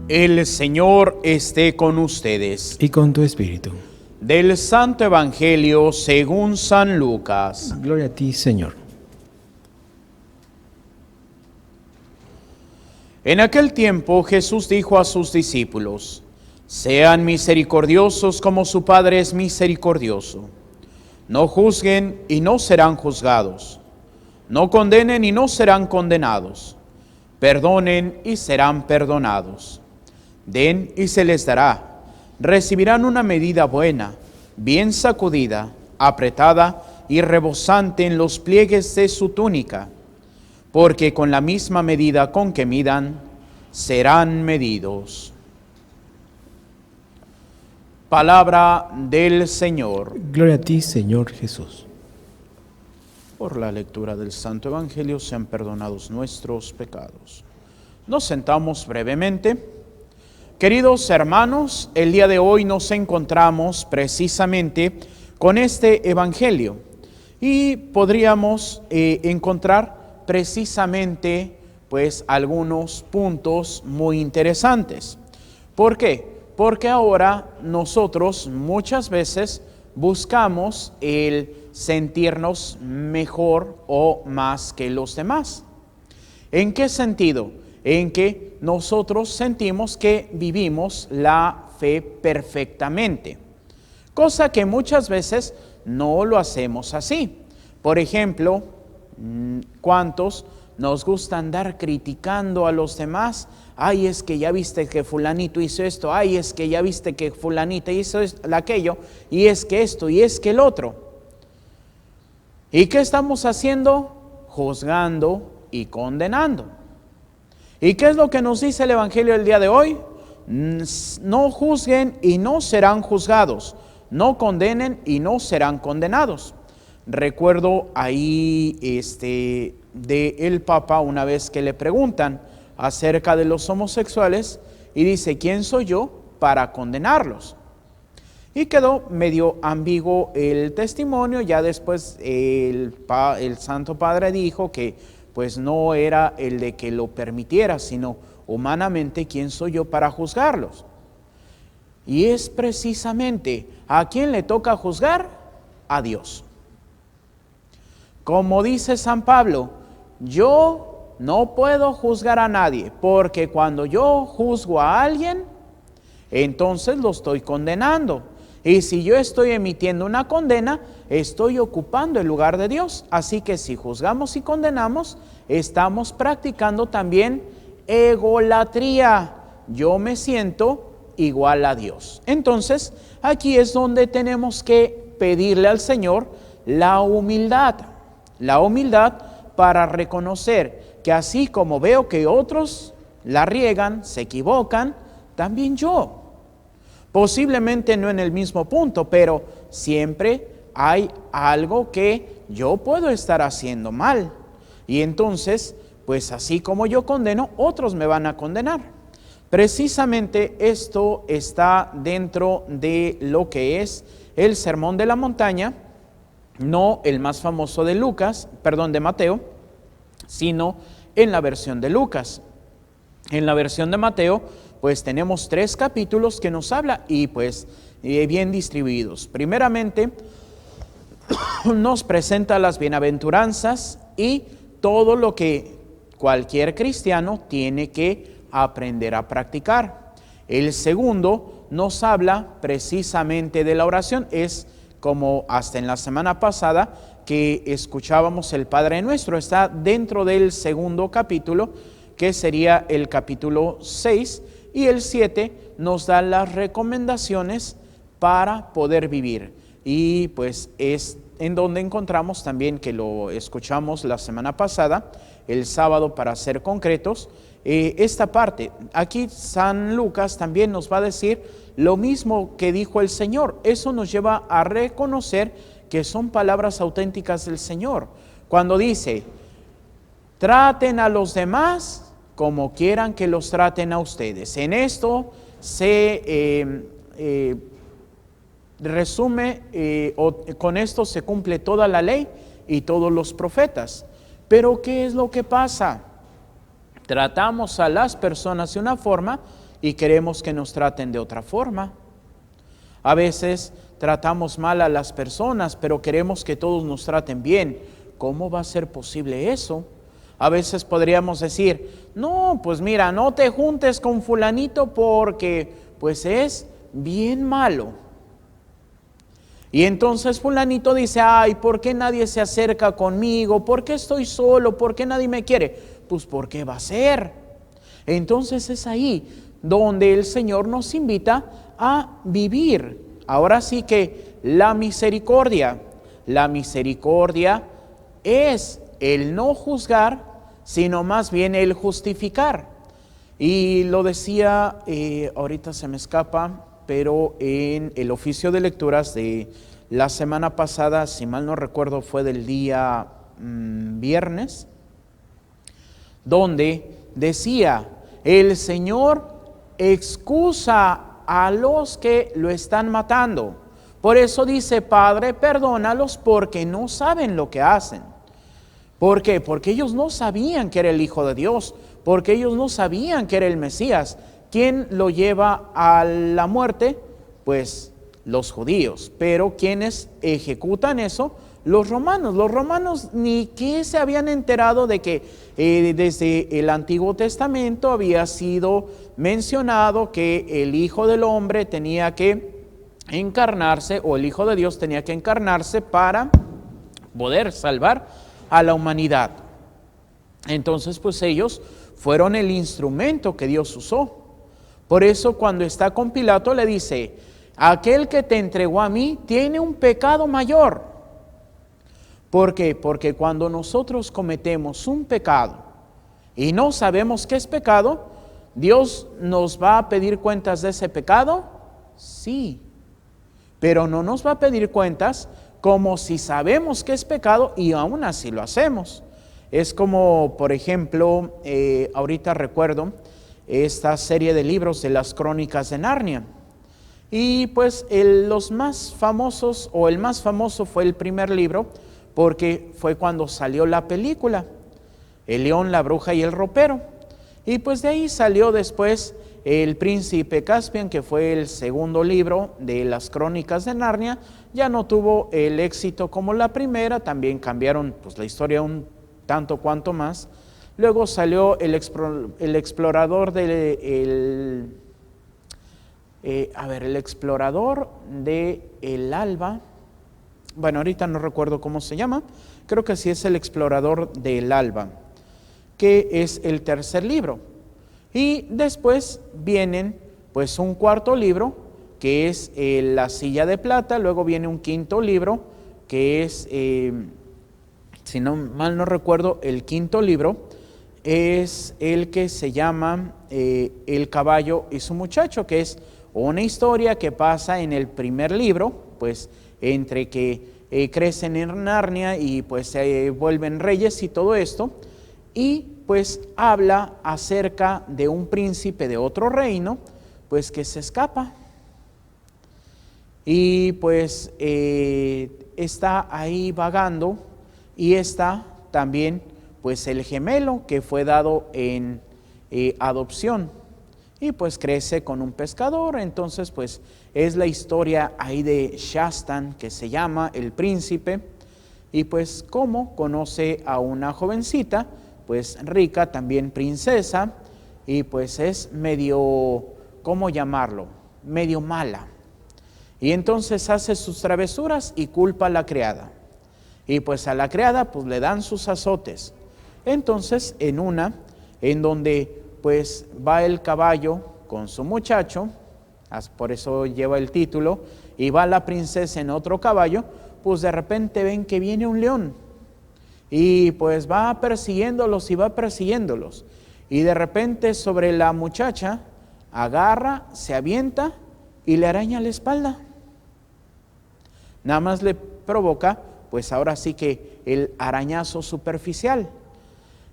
El Señor esté con ustedes. Y con tu espíritu. Del Santo Evangelio según San Lucas. Gloria a ti, Señor. En aquel tiempo Jesús dijo a sus discípulos: sean misericordiosos como su Padre es misericordioso. No juzguen y no serán juzgados. No condenen y no serán condenados. Perdonen y serán perdonados. Den y se les dará. Recibirán una medida buena, bien sacudida, apretada y rebosante en los pliegues de su túnica. Porque con la misma medida con que midan, serán medidos. Palabra del Señor. Gloria a ti, Señor Jesús. Por la lectura del Santo Evangelio sean perdonados nuestros pecados. Nos sentamos brevemente. Queridos hermanos, el día de hoy nos encontramos precisamente con este Evangelio y podríamos encontrar precisamente pues algunos puntos muy interesantes. ¿Por qué? Porque ahora nosotros muchas veces buscamos el sentirnos mejor o más que los demás. ¿En qué sentido? En que nosotros sentimos que vivimos la fe perfectamente, cosa que muchas veces no lo hacemos así. Por ejemplo, ¿cuántos nos gusta andar criticando a los demás? Ay, es que ya viste que fulanito hizo esto, ay, es que ya viste que fulanita hizo aquello, y es que esto, y es que el otro. ¿Y qué estamos haciendo? Juzgando y condenando. ¿Y qué es lo que nos dice el Evangelio del día de hoy? No juzguen y no serán juzgados, no condenen y no serán condenados. Recuerdo ahí de el Papa una vez que le preguntan acerca de los homosexuales y dice: ¿quién soy yo para condenarlos? Y quedó medio ambiguo el testimonio. Ya después el Santo Padre dijo que pues no era el de que lo permitiera, sino humanamente, ¿quién soy yo para juzgarlos? Y es precisamente, ¿a quién le toca juzgar? A Dios. Como dice San Pablo, yo no puedo juzgar a nadie, porque cuando yo juzgo a alguien, entonces lo estoy condenando. Y si yo estoy emitiendo una condena, estoy ocupando el lugar de Dios. Así que si juzgamos y condenamos, estamos practicando también egolatría. Yo me siento igual a Dios. Entonces, aquí es donde tenemos que pedirle al Señor la humildad. La humildad para reconocer que así como veo que otros la riegan, se equivocan, también yo. Posiblemente no en el mismo punto, pero siempre hay algo que yo puedo estar haciendo mal. Y entonces, pues así como yo condeno, otros me van a condenar. Precisamente esto está dentro de lo que es el Sermón de la Montaña, no el más famoso de Mateo, sino en la versión de Lucas. En la versión de Mateo, pues tenemos 3 capítulos que nos habla y pues bien distribuidos. Primeramente, nos presenta las bienaventuranzas y todo lo que cualquier cristiano tiene que aprender a practicar. El segundo nos habla precisamente de la oración. Es como hasta en la semana pasada que escuchábamos el Padre Nuestro. Está dentro del segundo capítulo, que sería el capítulo 6, y el 7 nos da las recomendaciones para poder vivir. Y pues es en donde encontramos también, que lo escuchamos la semana pasada, el sábado para ser concretos, esta parte. Aquí San Lucas también nos va a decir lo mismo que dijo el Señor. Eso nos lleva a reconocer que son palabras auténticas del Señor. Cuando dice: traten a los demás como quieran que los traten a ustedes. En esto se resume, con esto se cumple toda la ley y todos los profetas. Pero ¿qué es lo que pasa? Tratamos a las personas de una forma y queremos que nos traten de otra forma. A veces tratamos mal a las personas, pero queremos que todos nos traten bien. ¿Cómo va a ser posible eso? A veces podríamos decir, no, pues mira, no te juntes con fulanito porque pues es bien malo. Y entonces fulanito dice, ay, ¿por qué nadie se acerca conmigo? ¿Por qué estoy solo? ¿Por qué nadie me quiere? Pues ¿por qué va a ser? Entonces es ahí donde el Señor nos invita a vivir. Ahora sí que la misericordia es el no juzgar, sino más bien el justificar. Y lo decía, ahorita se me escapa, pero en el oficio de lecturas de la semana pasada, si mal no recuerdo, fue del día viernes, donde decía, el Señor excusa a los que lo están matando. Por eso dice, Padre, perdónalos porque no saben lo que hacen. ¿Por qué? Porque ellos no sabían que era el Hijo de Dios, porque ellos no sabían que era el Mesías. ¿Quién lo lleva a la muerte? Pues los judíos. Pero ¿quiénes ejecutan eso? Los romanos. Los romanos ni que se habían enterado de que desde el Antiguo Testamento había sido mencionado que el Hijo del Hombre tenía que encarnarse, o el Hijo de Dios tenía que encarnarse para poder salvar a la humanidad. Entonces, pues ellos fueron el instrumento que Dios usó. Por eso cuando está con Pilato le dice, aquel que te entregó a mí tiene un pecado mayor. ¿Por qué? Porque cuando nosotros cometemos un pecado y no sabemos qué es pecado, ¿Dios nos va a pedir cuentas de ese pecado? Sí, pero no nos va a pedir cuentas como si sabemos que es pecado y aún así lo hacemos. Es como, por ejemplo, ahorita recuerdo esta serie de libros de las Crónicas de Narnia. Y pues los más famosos, o el más famoso fue el primer libro, porque fue cuando salió la película, El león, la bruja y el ropero. Y pues de ahí salió después El príncipe Caspian, que fue el segundo libro de las Crónicas de Narnia. Ya no tuvo el éxito como la primera, también cambiaron pues la historia un tanto cuanto más. Luego salió el explorador el explorador de el alba. Bueno, ahorita no recuerdo cómo se llama. Creo que sí es El explorador del alba, que es el tercer libro. Y después vienen pues un cuarto libro, que es La silla de plata. Luego viene un quinto libro, que es, si no mal no recuerdo, el quinto libro es el que se llama El caballo y su muchacho, que es una historia que pasa en el primer libro, pues entre que crecen en Narnia y pues se vuelven reyes y todo esto, y pues habla acerca de un príncipe de otro reino, pues que se escapa. Y pues está ahí vagando, y está también pues el gemelo que fue dado en adopción, y pues crece con un pescador. Entonces pues es la historia ahí de Shastan, que se llama el príncipe, y pues cómo conoce a una jovencita pues rica, también princesa, y pues es medio, ¿cómo llamarlo? Medio mala. Y entonces hace sus travesuras y culpa a la criada. Y pues a la criada pues le dan sus azotes. Entonces en una, en donde pues va el caballo con su muchacho, por eso lleva el título, y va la princesa en otro caballo, pues de repente ven que viene un león. Y pues va persiguiéndolos y va persiguiéndolos. Y de repente sobre la muchacha agarra, se avienta y le araña la espalda. Nada más le provoca, pues ahora sí que el arañazo superficial.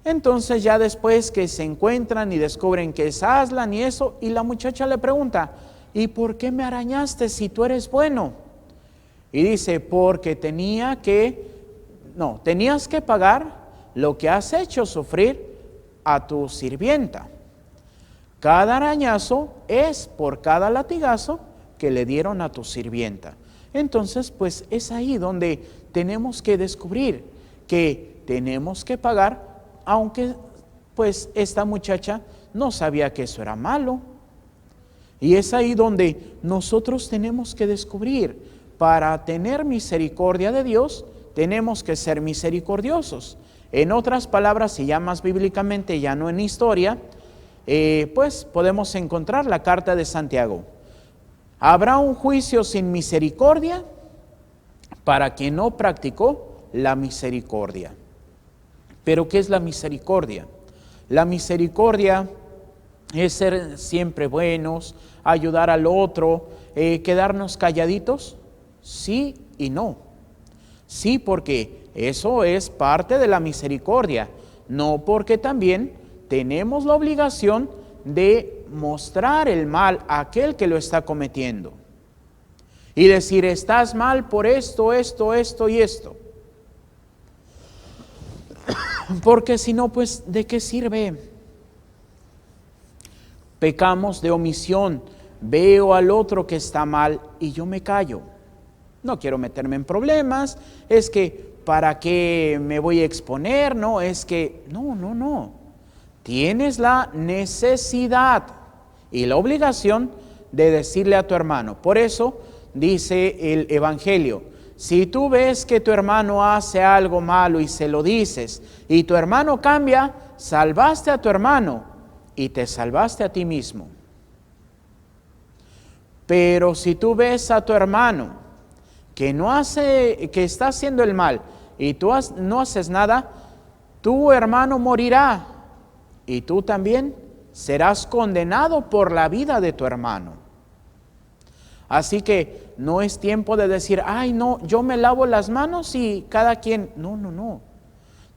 Entonces ya después que se encuentran y descubren que es Aslan y eso, y la muchacha le pregunta, ¿y por qué me arañaste si tú eres bueno? Y dice, porque tenías que pagar lo que has hecho sufrir a tu sirvienta. Cada arañazo es por cada latigazo que le dieron a tu sirvienta. Entonces, pues es ahí donde tenemos que descubrir que tenemos que pagar, aunque pues esta muchacha no sabía que eso era malo. Y es ahí donde nosotros tenemos que descubrir, para tener misericordia de Dios, tenemos que ser misericordiosos. En otras palabras, si ya más bíblicamente, ya no en historia, pues podemos encontrar la carta de Santiago. Habrá un juicio sin misericordia para quien no practicó la misericordia. Pero ¿qué es la misericordia? La misericordia es ser siempre buenos, ayudar al otro, quedarnos calladitos. Sí y no. Sí, porque eso es parte de la misericordia. No, porque también tenemos la obligación de mostrar el mal a aquel que lo está cometiendo. Y decir, estás mal por esto, esto, esto y esto. Porque si no, pues, ¿de qué sirve? Pecamos de omisión. Veo al otro que está mal y yo me callo. No quiero meterme en problemas. Es que, ¿para qué me voy a exponer? No, es que, no. Tienes la necesidad y la obligación de decirle a tu hermano. Por eso dice el Evangelio, si tú ves que tu hermano hace algo malo y se lo dices, y tu hermano cambia, salvaste a tu hermano y te salvaste a ti mismo. Pero si tú ves a tu hermano que está haciendo el mal y tú no haces nada, tu hermano morirá y tú también serás condenado por la vida de tu hermano. Así que no es tiempo de decir, ay no, yo me lavo las manos y cada quien, no.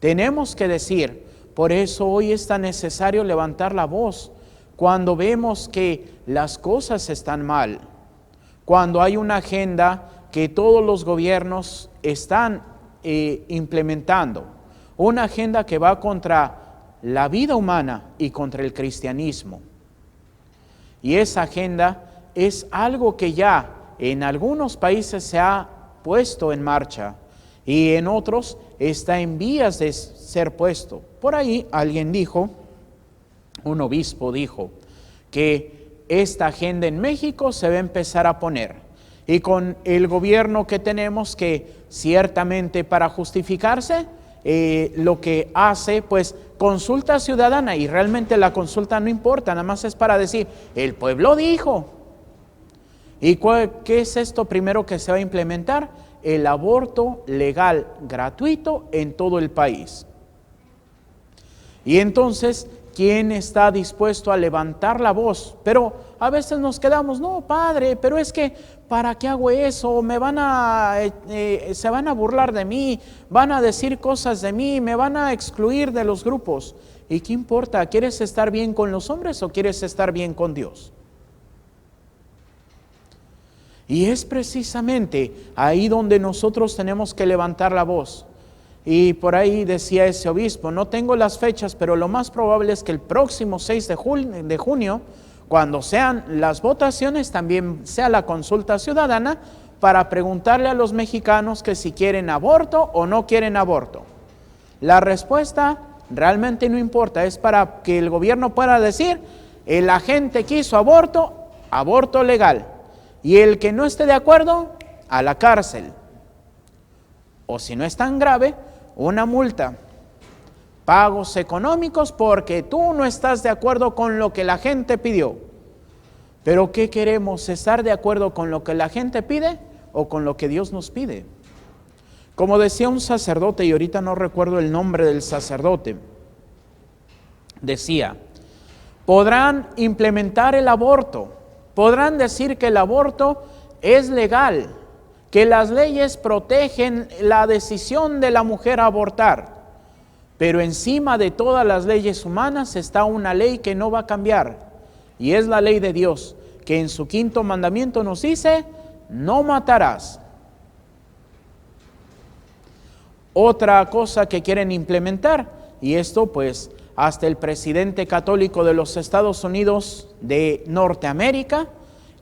Tenemos que decir, por eso hoy es tan necesario levantar la voz cuando vemos que las cosas están mal, cuando hay una agenda que todos los gobiernos están implementando, una agenda que va contra la vida humana y contra el cristianismo. Y esa agenda es algo que ya en algunos países se ha puesto en marcha y en otros está en vías de ser puesto. Por ahí alguien dijo, un obispo dijo, que esta agenda en México se va a empezar a poner. Y con el gobierno que tenemos, que ciertamente para justificarse, lo que hace, pues, consulta ciudadana, y realmente la consulta no importa, nada más es para decir, el pueblo dijo. ¿Y qué es esto primero que se va a implementar? El aborto legal, gratuito en todo el país. Y entonces, ¿quién está dispuesto a levantar la voz? Pero a veces nos quedamos, no, padre, pero es que, ¿para qué hago eso? Se van a burlar de mí, van a decir cosas de mí, me van a excluir de los grupos. ¿Y qué importa? ¿Quieres estar bien con los hombres o quieres estar bien con Dios? Y es precisamente ahí donde nosotros tenemos que levantar la voz. Y por ahí decía ese obispo, no tengo las fechas, pero lo más probable es que el próximo 6 de junio, cuando sean las votaciones, también sea la consulta ciudadana para preguntarle a los mexicanos que si quieren aborto o no quieren aborto. La respuesta realmente no importa, es para que el gobierno pueda decir, la gente quiso aborto, aborto legal. Y el que no esté de acuerdo, a la cárcel. O si no es tan grave, una multa. Pagos económicos porque tú no estás de acuerdo con lo que la gente pidió. Pero ¿qué queremos? ¿Estar de acuerdo con lo que la gente pide o con lo que Dios nos pide? Como decía un sacerdote, y ahorita no recuerdo el nombre del sacerdote, decía, podrán implementar el aborto, podrán decir que el aborto es legal, que las leyes protegen la decisión de la mujer a abortar, pero encima de todas las leyes humanas está una ley que no va a cambiar, y es la ley de Dios, que en su 5º mandamiento nos dice, no matarás. Otra cosa que quieren implementar, y esto pues hasta el presidente católico de los Estados Unidos de Norteamérica,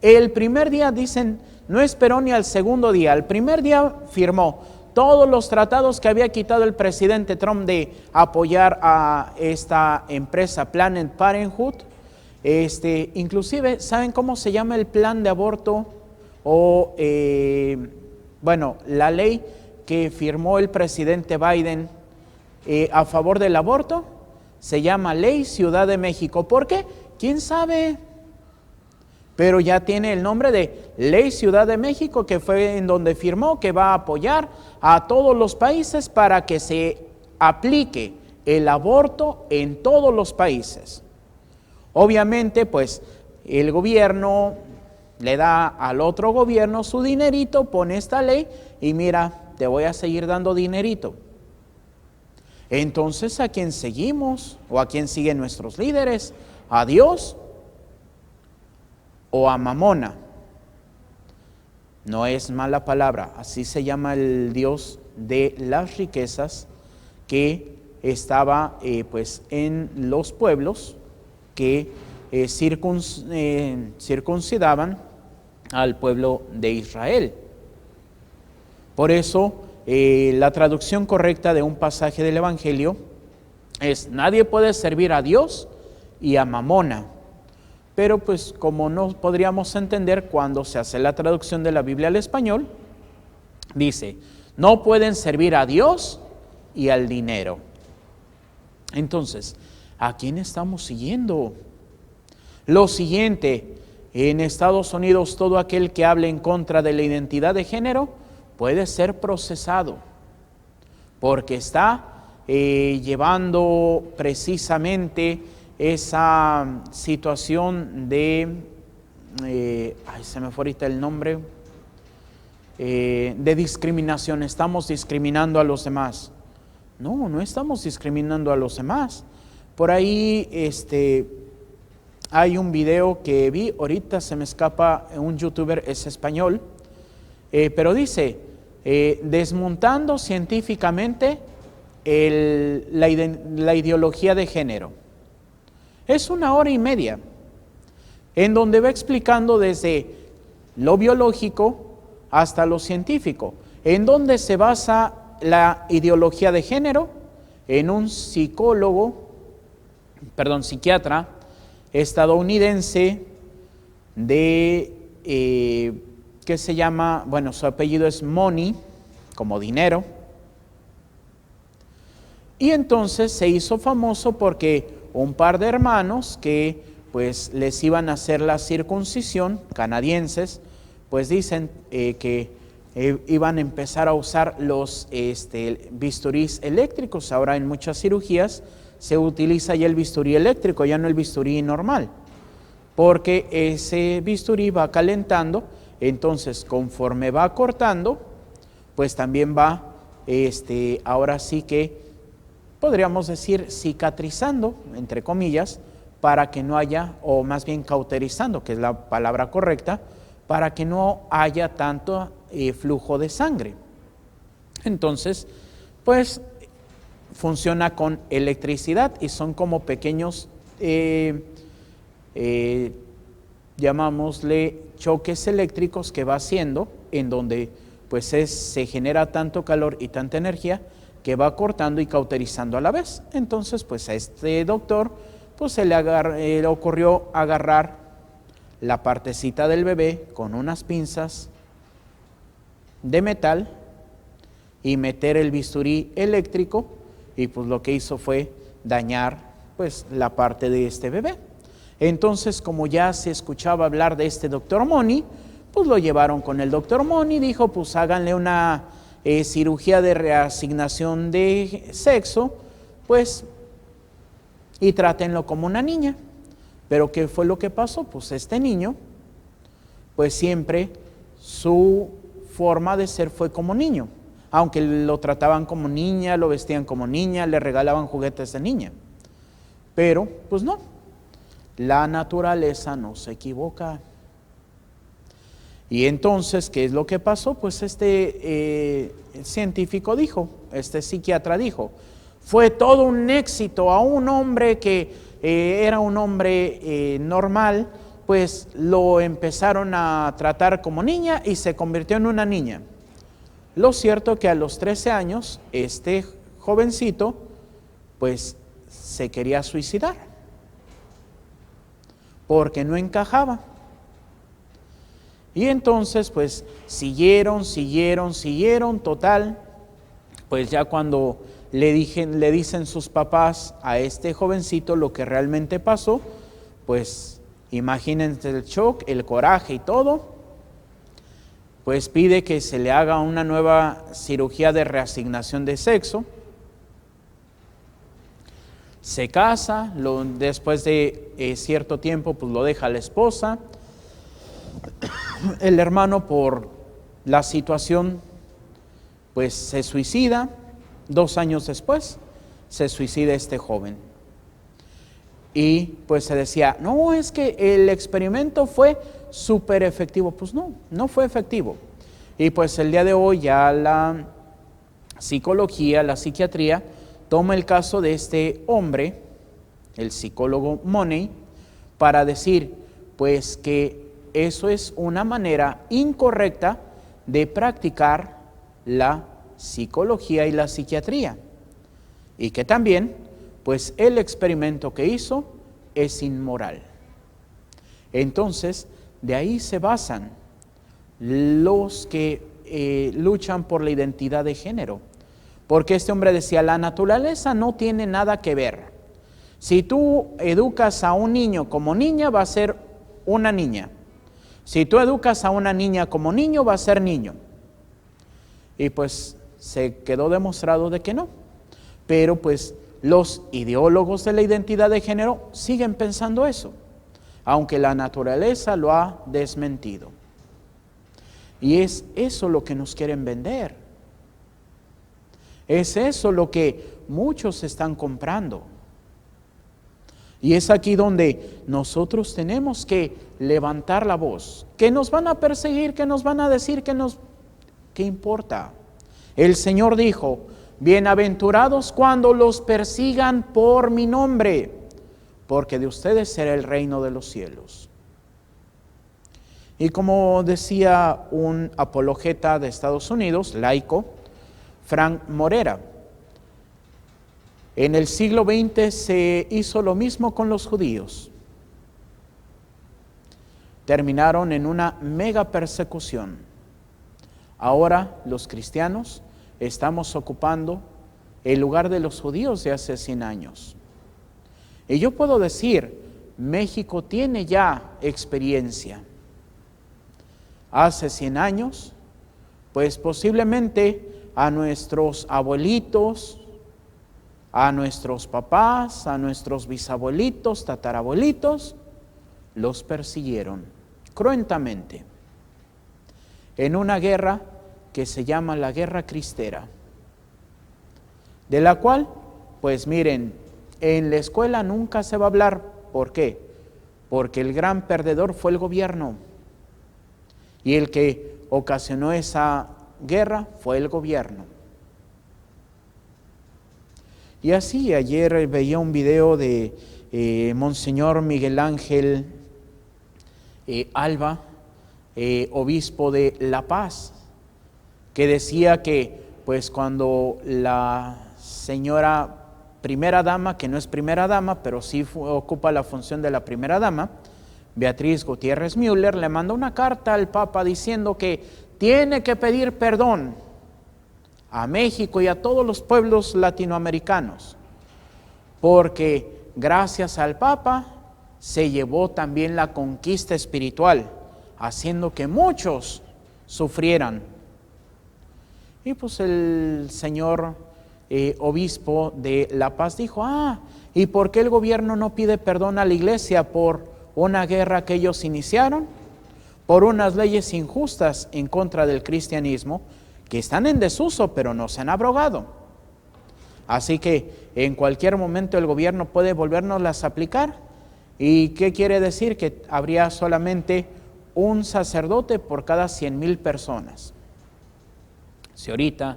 el primer día, dicen, no esperó ni al segundo día, el primer día firmó todos los tratados que había quitado el presidente Trump de apoyar a esta empresa Planned Parenthood. Inclusive, ¿saben cómo se llama el plan de aborto? O, la ley que firmó el presidente Biden a favor del aborto, se llama Ley Ciudad de México. ¿Por qué? ¿Quién sabe? Pero ya tiene el nombre de Ley Ciudad de México, que fue en donde firmó que va a apoyar a todos los países para que se aplique el aborto en todos los países. Obviamente, pues, el gobierno le da al otro gobierno su dinerito, pone esta ley y mira, te voy a seguir dando dinerito. Entonces, ¿a quién seguimos? ¿O a quién siguen nuestros líderes? ¿A Dios o a Mamona? No es mala palabra, así se llama el Dios de las riquezas que estaba en los pueblos que circuncidaban al pueblo de Israel. Por eso la traducción correcta de un pasaje del Evangelio es: nadie puede servir a Dios y a Mamona. Pero pues como no podríamos entender cuando se hace la traducción de la Biblia al español, dice, no pueden servir a Dios y al dinero. Entonces, ¿a quién estamos siguiendo? Lo siguiente, en Estados Unidos todo aquel que hable en contra de la identidad de género puede ser procesado, porque está llevando precisamente esa situación de, se me fue ahorita el nombre, de discriminación. Estamos discriminando a los demás. No, no estamos discriminando a los demás. Por ahí hay un video que vi, ahorita se me escapa, un youtuber, es español, pero dice, desmontando científicamente la ideología de género. Es 1 hora y media, en donde va explicando desde lo biológico hasta lo científico. ¿En dónde se basa la ideología de género? En un psiquiatra estadounidense que se llama, su apellido es Money, como dinero. Y entonces se hizo famoso porque un par de hermanos que pues les iban a hacer la circuncisión, canadienses, pues dicen que iban a empezar a usar los bisturís eléctricos. Ahora en muchas cirugías se utiliza ya el bisturí eléctrico, ya no el bisturí normal, porque ese bisturí va calentando, entonces conforme va cortando, pues también va, ahora sí que podríamos decir cicatrizando, entre comillas, para que no haya, o más bien cauterizando, que es la palabra correcta, para que no haya tanto flujo de sangre. Entonces, pues funciona con electricidad y son como pequeños, llamámosle choques eléctricos que va haciendo, en donde pues se genera tanto calor y tanta energía que va cortando y cauterizando a la vez. Entonces, pues a este doctor, pues se le ocurrió agarrar la partecita del bebé con unas pinzas de metal y meter el bisturí eléctrico, y pues lo que hizo fue dañar pues la parte de este bebé. Entonces, como ya se escuchaba hablar de este doctor Money, pues lo llevaron con el doctor Money, dijo, pues háganle una cirugía de reasignación de sexo, pues, y trátenlo como una niña. Pero ¿qué fue lo que pasó? Pues este niño, pues siempre su forma de ser fue como niño, aunque lo trataban como niña, lo vestían como niña, le regalaban juguetes de niña, pero pues no, la naturaleza no se equivoca. Y entonces, ¿qué es lo que pasó? Pues este científico dijo, este psiquiatra dijo, Fue todo un éxito. A un hombre que era un hombre normal, pues lo empezaron a tratar como niña y se convirtió en una niña. Lo cierto que a los 13 años, este jovencito, pues se quería suicidar, porque no encajaba. Y entonces, pues siguieron, total, pues ya cuando le dicen sus papás a este jovencito lo que realmente pasó, pues imagínense el shock, el coraje y todo, pues pide que se le haga una nueva cirugía de reasignación de sexo. Se casa, después de cierto tiempo pues lo deja la esposa. El hermano, por la situación, pues se suicida. 2 años después se suicida este joven. Y pues se decía, no, es que el experimento fue súper efectivo. Pues no fue efectivo. Y pues el día de hoy ya la psicología, la psiquiatría, toma el caso de este hombre, el psicólogo Money, para decir pues que eso es una manera incorrecta de practicar la psicología y la psiquiatría. Y que también, pues el experimento que hizo es inmoral. Entonces, de ahí se basan los que luchan por la identidad de género. Porque este hombre decía, la naturaleza no tiene nada que ver. Si tú educas a un niño como niña, va a ser una niña. Si tú educas a una niña como niño, va a ser niño. Y pues se quedó demostrado de que no. Pero pues los ideólogos de la identidad de género siguen pensando eso, aunque la naturaleza lo ha desmentido. Y es eso lo que nos quieren vender. Es eso lo que muchos están comprando. Y es aquí donde nosotros tenemos que levantar la voz. Que nos van a perseguir, que nos van a decir, ¿qué importa? El Señor dijo, bienaventurados cuando los persigan por mi nombre, porque de ustedes será el reino de los cielos. Y como decía un apologeta de Estados Unidos, laico, Frank Morera, en el siglo XX se hizo lo mismo con los judíos. Terminaron en una mega persecución. Ahora los cristianos estamos ocupando el lugar de los judíos de hace 100 años. Y yo puedo decir, México tiene ya experiencia. Hace 100 años, pues posiblemente a nuestros abuelitos, a nuestros papás, a nuestros bisabuelitos, tatarabuelitos, los persiguieron cruentamente en una guerra que se llama la Guerra Cristera, de la cual, pues miren, en la escuela nunca se va a hablar. ¿Por qué? Porque el gran perdedor fue el gobierno, y el que ocasionó esa guerra fue el gobierno. Y así, ayer veía un video de Monseñor Miguel Ángel Alba, obispo de La Paz, que decía que pues cuando la señora primera dama, que no es primera dama, pero sí ocupa la función de la primera dama, Beatriz Gutiérrez Müller, le mandó una carta al Papa diciendo que tiene que pedir perdón a México y a todos los pueblos latinoamericanos, porque gracias al Papa se llevó también la conquista espiritual, haciendo que muchos sufrieran. Y pues el señor obispo de La Paz dijo, ¿y por qué el gobierno no pide perdón a la iglesia por una guerra que ellos iniciaron? Por unas leyes injustas en contra del cristianismo que están en desuso, pero no se han abrogado. Así que en cualquier momento el gobierno puede volvernoslas a aplicar. ¿Y qué quiere decir? Que habría solamente un sacerdote por cada 100,000 personas. Si ahorita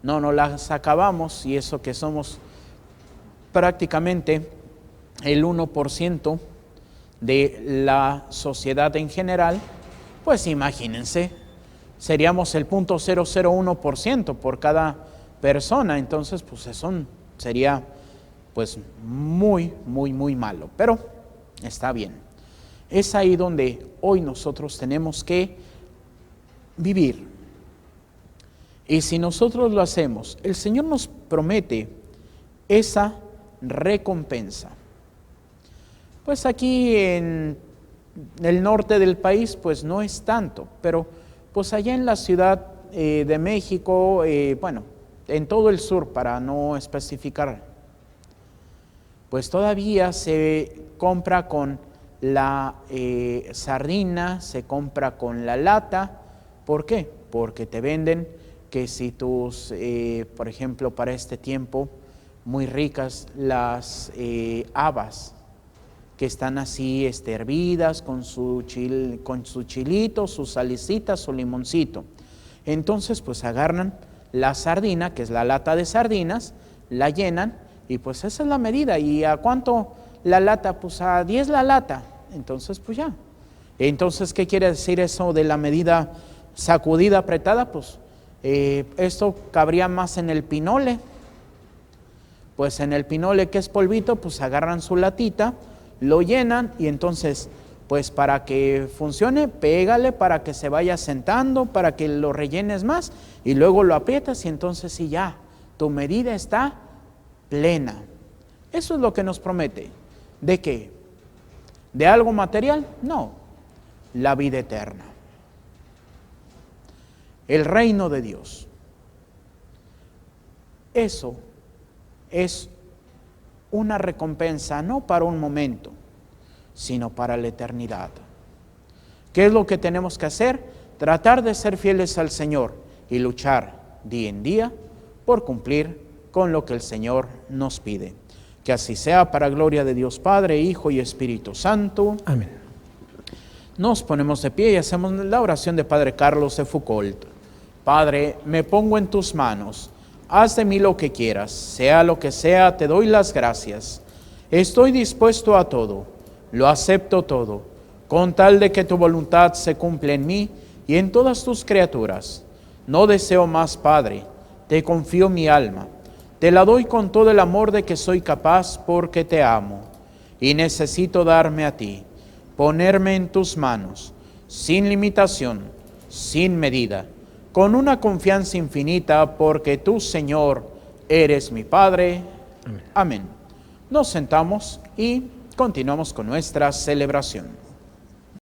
no nos las acabamos, y eso que somos prácticamente el 1% de la sociedad en general, pues imagínense, seríamos el 0.001% por cada persona, entonces pues eso sería pues muy, muy, muy malo, pero está bien. Es ahí donde hoy nosotros tenemos que vivir. Y si nosotros lo hacemos, el Señor nos promete esa recompensa. Pues aquí en el norte del país pues no es tanto, pero pues allá en la Ciudad de México, bueno, en todo el sur para no especificar, pues todavía se compra con la sardina, se compra con la lata. ¿Por qué? Porque te venden que si tus, por ejemplo, para este tiempo, muy ricas las habas, que están así hervidas con su chilito, su salicita, su limoncito. Entonces, pues agarran la sardina, que es la lata de sardinas, la llenan y pues esa es la medida. ¿Y a cuánto la lata? Pues a 10 la lata. Entonces, pues ya. Entonces, ¿qué quiere decir eso de la medida sacudida, apretada? Pues esto cabría más en el pinole. Pues en el pinole, que es polvito, pues agarran su latita, lo llenan y entonces, pues para que funcione, pégale para que se vaya sentando, para que lo rellenes más y luego lo aprietas y entonces sí ya, tu medida está plena. Eso es lo que nos promete. ¿De qué? ¿De algo material? No, la vida eterna. El reino de Dios. Eso es una recompensa no para un momento, sino para la eternidad. ¿Qué es lo que tenemos que hacer? Tratar de ser fieles al Señor y luchar día en día por cumplir con lo que el Señor nos pide. Que así sea, para gloria de Dios Padre, Hijo y Espíritu Santo. Amén. Nos ponemos de pie y hacemos la oración de Padre Carlos de Foucault. Padre, me pongo en tus manos. Haz de mí lo que quieras, sea lo que sea, te doy las gracias. Estoy dispuesto a todo, lo acepto todo, con tal de que tu voluntad se cumpla en mí y en todas tus criaturas. No deseo más, Padre, te confío mi alma, te la doy con todo el amor de que soy capaz porque te amo y necesito darme a ti, ponerme en tus manos, sin limitación, sin medida, con una confianza infinita, porque tú, Señor, eres mi Padre. Amén. Amén. Nos sentamos y continuamos con nuestra celebración.